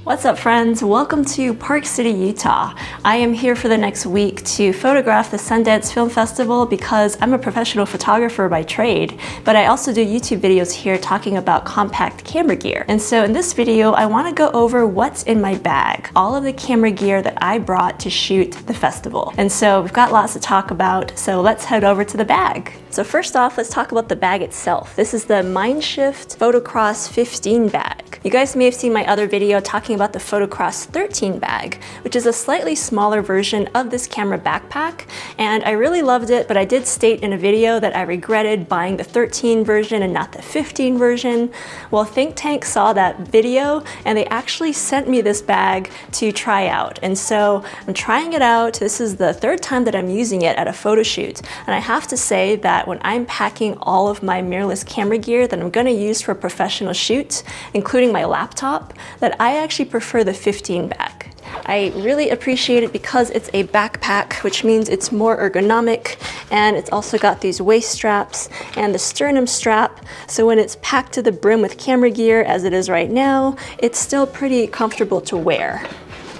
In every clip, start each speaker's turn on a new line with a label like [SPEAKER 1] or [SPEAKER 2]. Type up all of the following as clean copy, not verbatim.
[SPEAKER 1] What's up, friends? Welcome to Park City, Utah. I am here for the next week to photograph the Sundance Film Festival because I'm a professional photographer by trade, but I also do YouTube videos here talking about compact camera gear. And so in this video, I want to go over what's in my bag, all of the camera gear that I brought to shoot the festival. And so we've got lots to talk about, so let's head over to the bag. So first off, let's talk about the bag itself. This is the Mindshift Photocross 15 bag. You guys may have seen my other video talking about the Photocross 13 bag, which is a slightly smaller version of this camera backpack, and I really loved it, but I did state in a video that I regretted buying the 13 version and not the 15 version. Well, Think Tank saw that video and they actually sent me this bag to try out, and so I'm trying it out. This is the third time that I'm using it at a photo shoot, and I have to say that when I'm packing all of my mirrorless camera gear that I'm going to use for a professional shoot, including my laptop, that I actually prefer the 15 bag. I really appreciate it because it's a backpack, which means it's more ergonomic, and it's also got these waist straps and the sternum strap, so when it's packed to the brim with camera gear as it is right now, it's still pretty comfortable to wear.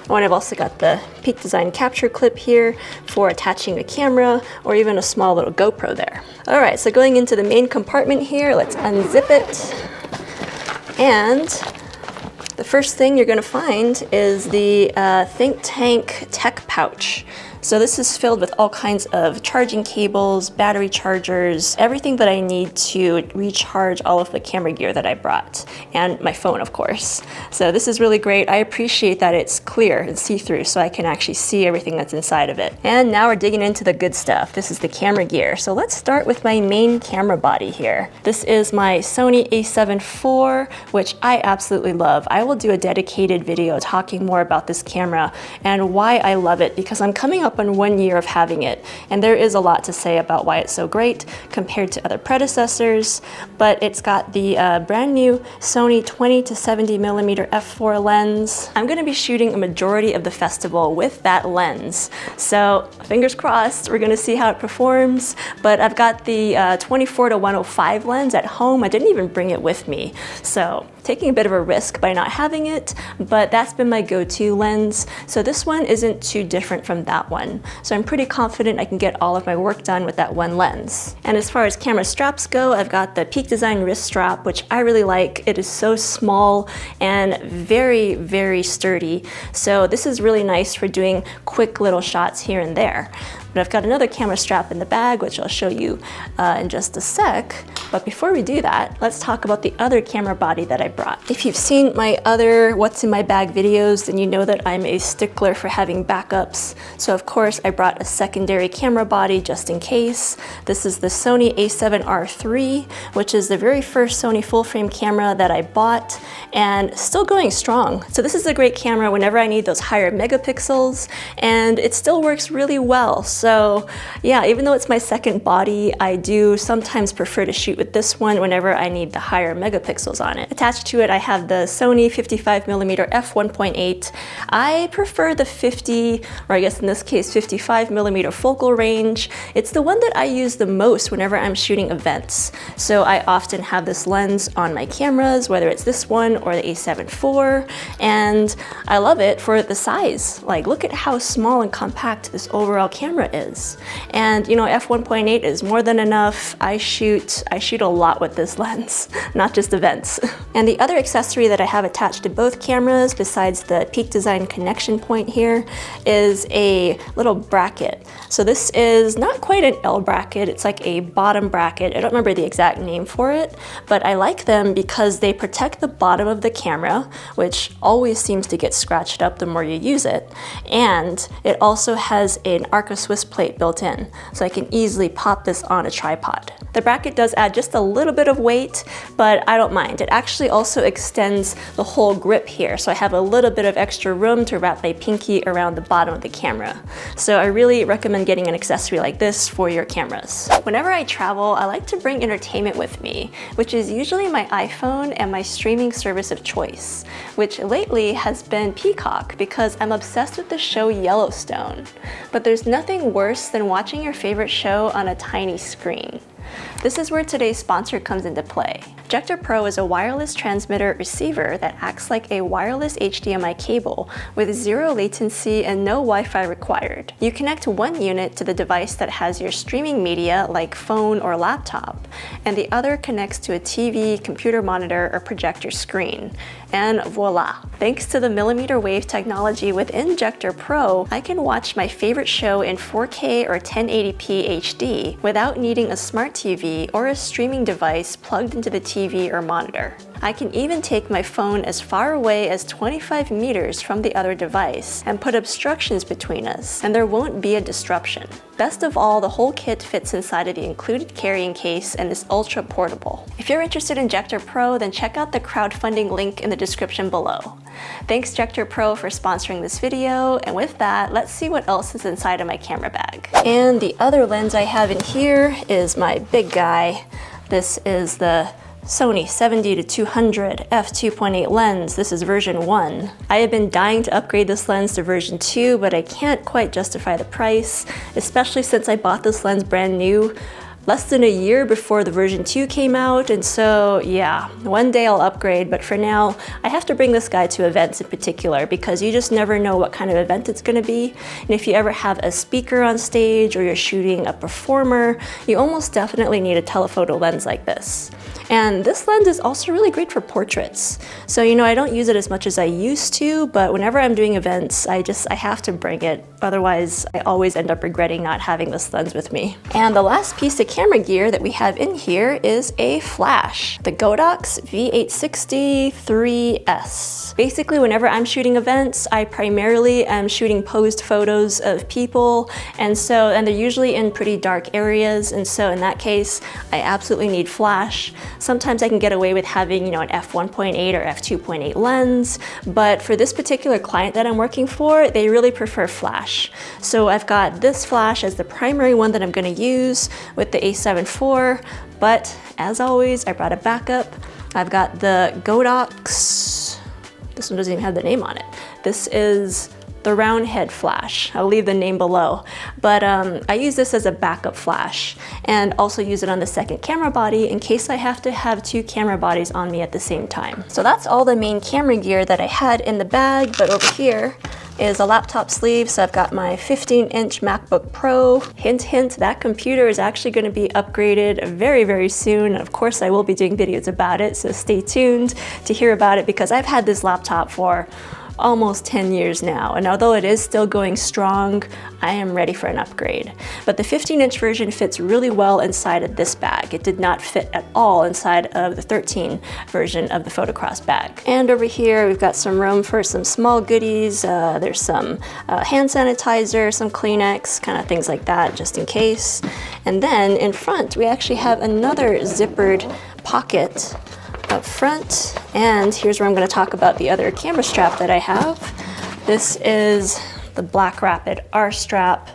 [SPEAKER 1] Oh, and I've also got the Peak Design capture clip here for attaching a camera or even a small little GoPro there. All right, so going into the main compartment here, let's unzip it. And the first thing you're going to find is the Think Tank tech pouch. So this is filled with all kinds of charging cables, battery chargers, everything that I need to recharge all of the camera gear that I brought, and my phone, of course. So this is really great. I appreciate that it's clear and see-through so I can actually see everything that's inside of it. And now we're digging into the good stuff. This is the camera gear. So let's start with my main camera body here. This is my Sony a7 IV, which I absolutely love. I will do a dedicated video talking more about this camera and why I love it, because I'm coming up on 1 year of having it, and there is a lot to say about why it's so great compared to other predecessors. But it's got the brand new Sony 20 to 70 millimeter f4 lens. I'm going to be shooting a majority of the festival with that lens, so fingers crossed we're going to see how it performs. But I've got the 24 to 105 lens at home. I didn't even bring it with me, so taking a bit of a risk by not having it, but that's been my go-to lens. So this one isn't too different from that one. So I'm pretty confident I can get all of my work done with that one lens. And as far as camera straps go, I've got the Peak Design wrist strap, which I really like. It is so small and very, very sturdy. So this is really nice for doing quick little shots here and there. But I've got another camera strap in the bag, which I'll show you in just a sec. But before we do that, let's talk about the other camera body that I brought. If you've seen my other What's in My Bag videos, then you know that I'm a stickler for having backups. So of course, I brought a secondary camera body just in case. This is the Sony a7R III, which is the very first Sony full-frame camera that I bought, and still going strong. So this is a great camera whenever I need those higher megapixels, and it still works really well. So yeah, even though it's my second body, I do sometimes prefer to shoot with this one whenever I need the higher megapixels on it. Attached to it, I have the Sony 55mm f1.8. I prefer the 50, or I guess in this case 55mm focal range. It's the one that I use the most whenever I'm shooting events. So I often have this lens on my cameras, whether it's this one or the a7 IV, and I love it for the size. Like, look at how small and compact this overall camera is. And you know, f1.8 is more than enough. I shoot a lot with this lens, not just events. And the other accessory that I have attached to both cameras, besides the Peak Design connection point here, is a little bracket. So this is not quite an L bracket, it's like a bottom bracket. I don't remember the exact name for it, but I like them because they protect the bottom of the camera, which always seems to get scratched up the more you use it. And it also has an Arca Swiss plate built in, so I can easily pop this on a tripod. The bracket does add just a little bit of weight, but I don't mind. It actually also extends the whole grip here, so I have a little bit of extra room to wrap my pinky around the bottom of the camera. So I really recommend getting an accessory like this for your cameras. Whenever I travel, I like to bring entertainment with me, which is usually my iPhone and my streaming service of choice, which lately has been Peacock because I'm obsessed with the show Yellowstone. But there's nothing worse than watching your favorite show on a tiny screen. This is where today's sponsor comes into play. JektorPro is a wireless transmitter receiver that acts like a wireless HDMI cable with zero latency and no Wi-Fi required. You connect one unit to the device that has your streaming media like phone or laptop, and the other connects to a TV, computer monitor, or projector screen. And voila! Thanks to the millimeter wave technology within JektorPro, I can watch my favorite show in 4K or 1080p HD without needing a smart TV or a streaming device plugged into the TV or monitor. I can even take my phone as far away as 25 meters from the other device and put obstructions between us, and there won't be a disruption. Best of all, the whole kit fits inside of the included carrying case and is ultra portable. If you're interested in JektorPro, then check out the crowdfunding link in the description below. Thanks JektorPro for sponsoring this video, and with that, let's see what else is inside of my camera bag. And the other lens I have in here is my big guy. This is the Sony 70-200 f2.8 lens. This is version 1. I have been dying to upgrade this lens to version 2, but I can't quite justify the price, especially since I bought this lens brand new less than a year before the version 2 came out, and so yeah, one day I'll upgrade, but for now, I have to bring this guy to events in particular because you just never know what kind of event it's gonna be, and if you ever have a speaker on stage or you're shooting a performer, you almost definitely need a telephoto lens like this. And this lens is also really great for portraits. So, you know, I don't use it as much as I used to, but whenever I'm doing events, I have to bring it. Otherwise, I always end up regretting not having this lens with me. And the last piece of camera gear that we have in here is a flash, the Godox V860 3S. Basically, whenever I'm shooting events, I primarily am shooting posed photos of people, and they're usually in pretty dark areas, and so in that case, I absolutely need flash. Sometimes I can get away with having, you know, an f1.8 or f2.8 lens, but for this particular client that I'm working for, they really prefer flash. So I've got this flash as the primary one that I'm going to use with the A7 IV, but as always, I brought a backup. I've got the Godox. This one doesn't even have the name on it. This is the round head flash. I'll leave the name below, but I use this as a backup flash and also use it on the second camera body in case I have to have two camera bodies on me at the same time. So that's all the main camera gear that I had in the bag, but over here is a laptop sleeve. So I've got my 15-inch MacBook Pro. Hint, hint, that computer is actually going to be upgraded very, very soon. Of course, I will be doing videos about it, so stay tuned to hear about it because I've had this laptop for almost 10 years now, and although it is still going strong, I am ready for an upgrade. But the 15-inch version fits really well inside of this bag. It did not fit at all inside of the 13 version of the Photocross bag. And over here, we've got some room for some small goodies. There's some hand sanitizer, some Kleenex, kind of things like that, just in case. And then in front, we actually have another zippered pocket up front, and here's where I'm going to talk about the other camera strap that I have. This is the Black Rapid R strap.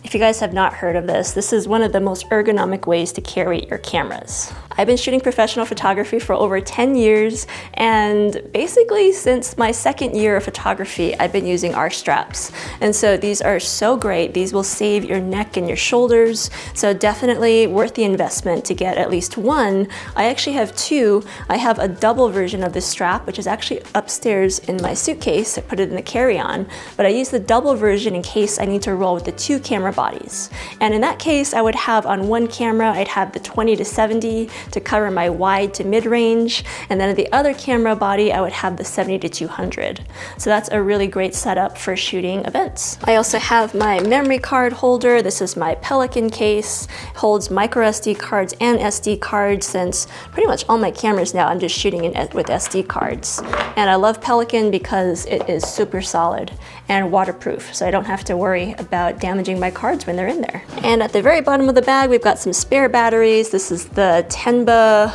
[SPEAKER 1] If you guys have not heard of this, this is one of the most ergonomic ways to carry your cameras. I've been shooting professional photography for over 10 years, and basically since my second year of photography, I've been using R straps. And so these are so great. These will save your neck and your shoulders, so definitely worth the investment to get at least one. I actually have two. I have a double version of this strap, which is actually upstairs in my suitcase. I put it in the carry-on, but I use the double version in case I need to roll with the two camera bodies. And in that case, I would have on one camera, I'd have the 20-70 to cover my wide to mid-range, and then at the other camera body, I would have the 70-200. So that's a really great setup for shooting events. I also have my memory card holder. This is my Pelican case. It holds micro SD cards and SD cards, since pretty much all my cameras now I'm just shooting with SD cards. And I love Pelican because it is super solid and waterproof, so I don't have to worry about damaging my cards when they're in there. And at the very bottom of the bag, we've got some spare batteries. This is the Tenba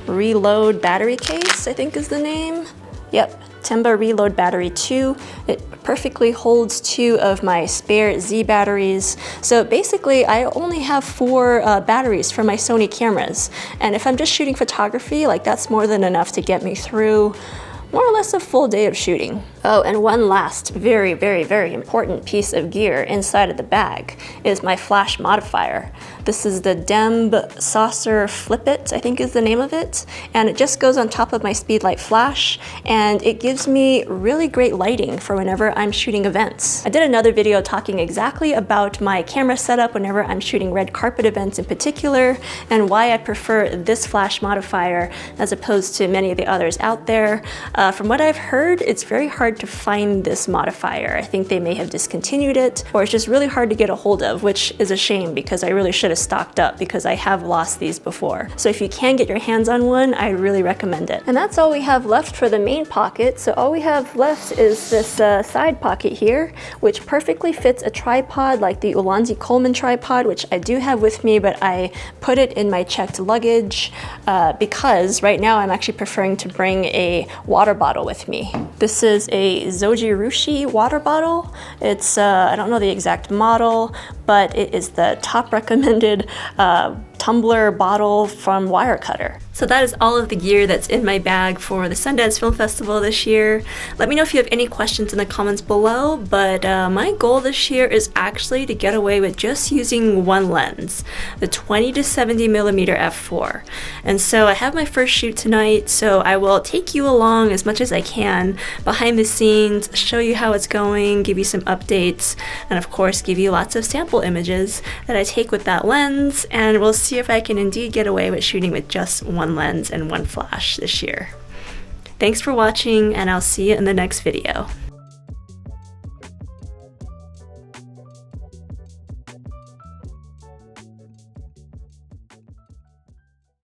[SPEAKER 1] Reload battery case, I think is the name. Yep, Tenba Reload Battery 2. It perfectly holds 2 of my spare Z batteries. So basically, I only have 4 batteries for my Sony cameras. And if I'm just shooting photography, like that's more than enough to get me through more or less a full day of shooting. Oh, and one last very, very, very important piece of gear inside of the bag is my flash modifier. This is the Demb Saucer Flip It, I think is the name of it. And it just goes on top of my Speedlight flash, and it gives me really great lighting for whenever I'm shooting events. I did another video talking exactly about my camera setup whenever I'm shooting red carpet events in particular, and why I prefer this flash modifier as opposed to many of the others out there. From what I've heard, it's very hard to find this modifier. I think they may have discontinued it, or it's just really hard to get a hold of, which is a shame because I really should have stocked up because I have lost these before. So if you can get your hands on one, I really recommend it. And that's all we have left for the main pocket. So all we have left is this side pocket here, which perfectly fits a tripod like the Ulanzi Coleman tripod, which I do have with me, but I put it in my checked luggage because right now I'm actually preferring to bring a water bottle with me. This is a Zojirushi water bottle. It's, I don't know the exact model, but it is the top recommended tumbler bottle from Wirecutter. So that is all of the gear that's in my bag for the Sundance Film Festival this year. Let me know if you have any questions in the comments below, but my goal this year is actually to get away with just using one lens, the 20 to 70 millimeter f4. And so I have my first shoot tonight, so I will take you along as much as I can behind the scenes, show you how it's going, give you some updates, and of course give you lots of sample images that I take with that lens, and we'll see if I can indeed get away with shooting with just one lens and one flash this year. Thanks for watching, and I'll see you in the next video.